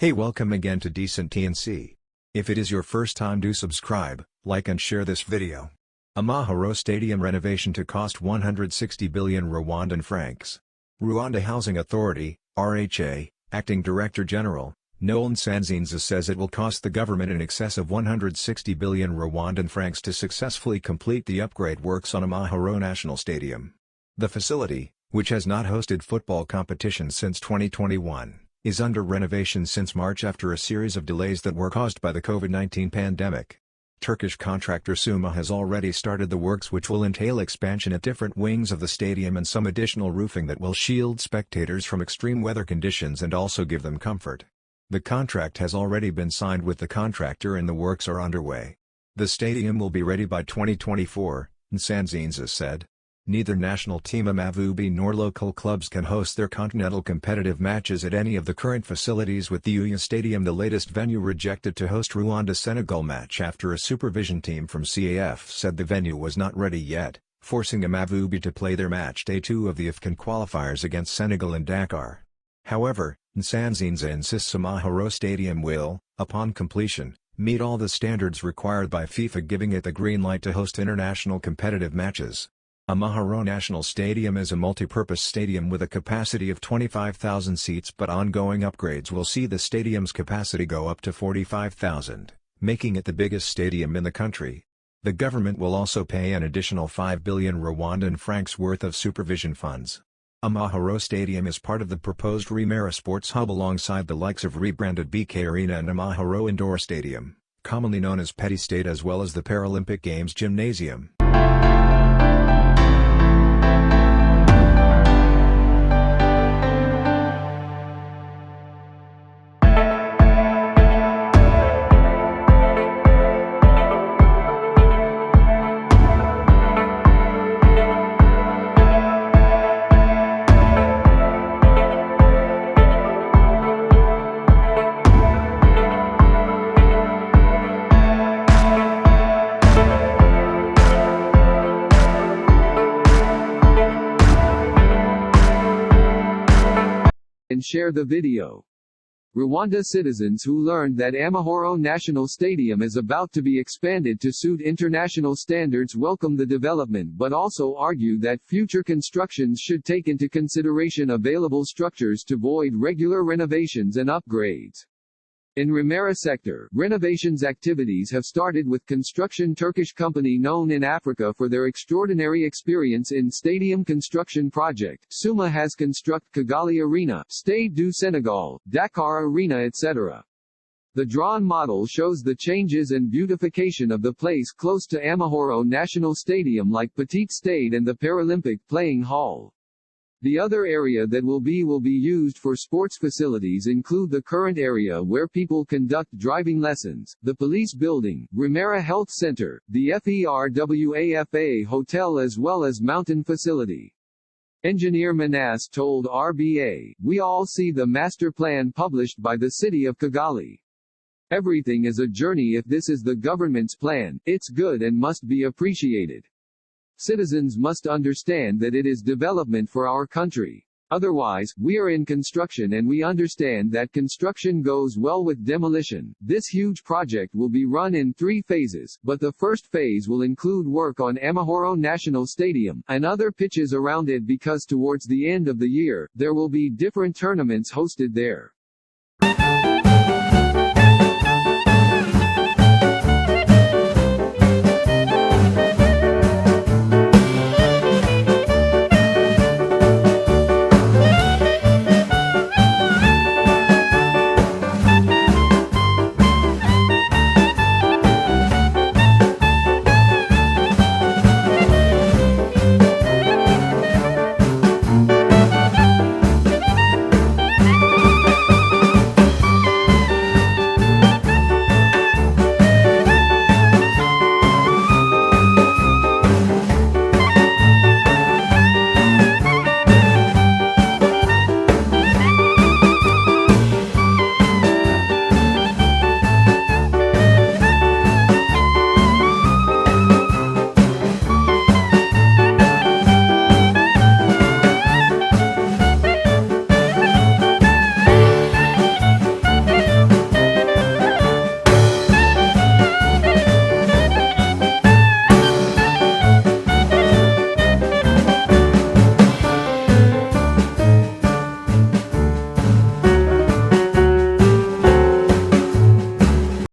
Hey, welcome again to Decent TNC. If it is your first time, do subscribe, like and share this video. Amahoro Stadium renovation to cost 160 billion Rwandan francs. Rwanda Housing Authority RHA, Acting Director General, Noel Nsanzineza says it will cost the government in excess of 160 billion Rwandan francs to successfully complete the upgrade works on Amahoro National Stadium. The facility, which has not hosted football competitions since 2021, is under renovation since March after a series of delays that were caused by the COVID-19 pandemic. Turkish contractor SUMMA has already started the works, which will entail expansion at different wings of the stadium and some additional roofing that will shield spectators from extreme weather conditions and also give them comfort. The contract has already been signed with the contractor and the works are underway. The stadium will be ready by 2024, Nsanzineza said. Neither national team Amavubi nor local clubs can host their continental competitive matches at any of the current facilities, with the Uya Stadium, the latest venue, rejected to host Rwanda-Senegal match after a supervision team from CAF said the venue was not ready yet, forcing Amavubi to play their match day 2 of the AFCON qualifiers against Senegal in Dakar. However, Nsanzineza insists Amahoro Stadium will, upon completion, meet all the standards required by FIFA, giving it the green light to host international competitive matches. Amahoro National Stadium is a multi-purpose stadium with a capacity of 25,000 seats, but ongoing upgrades will see the stadium's capacity go up to 45,000, making it the biggest stadium in the country. The government will also pay an additional 5 billion Rwandan francs worth of supervision funds. Amahoro Stadium is part of the proposed Remera Sports Hub alongside the likes of rebranded BK Arena and Amahoro Indoor Stadium, commonly known as Petit Stade, as well as the Paralympic Games Gymnasium. And share the video. Rwanda citizens who learned that Amahoro National Stadium is about to be expanded to suit international standards welcome the development, but also argue that future constructions should take into consideration available structures to avoid regular renovations and upgrades. In Remera sector, renovations activities have started with construction Turkish company known in Africa for their extraordinary experience in stadium construction project. SUMMA has construct Kigali Arena, Stade du Senegal, Dakar Arena etc. The drawn model shows the changes and beautification of the place close to Amahoro National Stadium, like Petit Stade and the Paralympic Playing Hall. The other area that will be used for sports facilities include the current area where people conduct driving lessons, the police building, Remera Health Center, the FERWAFA Hotel, as well as mountain facility. Engineer Manas told RBA, "We all see the master plan published by the city of Kigali. Everything is a journey. If this is the government's plan, it's good and must be appreciated. Citizens must understand that it is development for our country. Otherwise, we are in construction and we understand that construction goes well with demolition. This huge project will be run in 3 phases, but the first phase will include work on Amahoro National Stadium, and other pitches around it, because towards the end of the year, there will be different tournaments hosted there."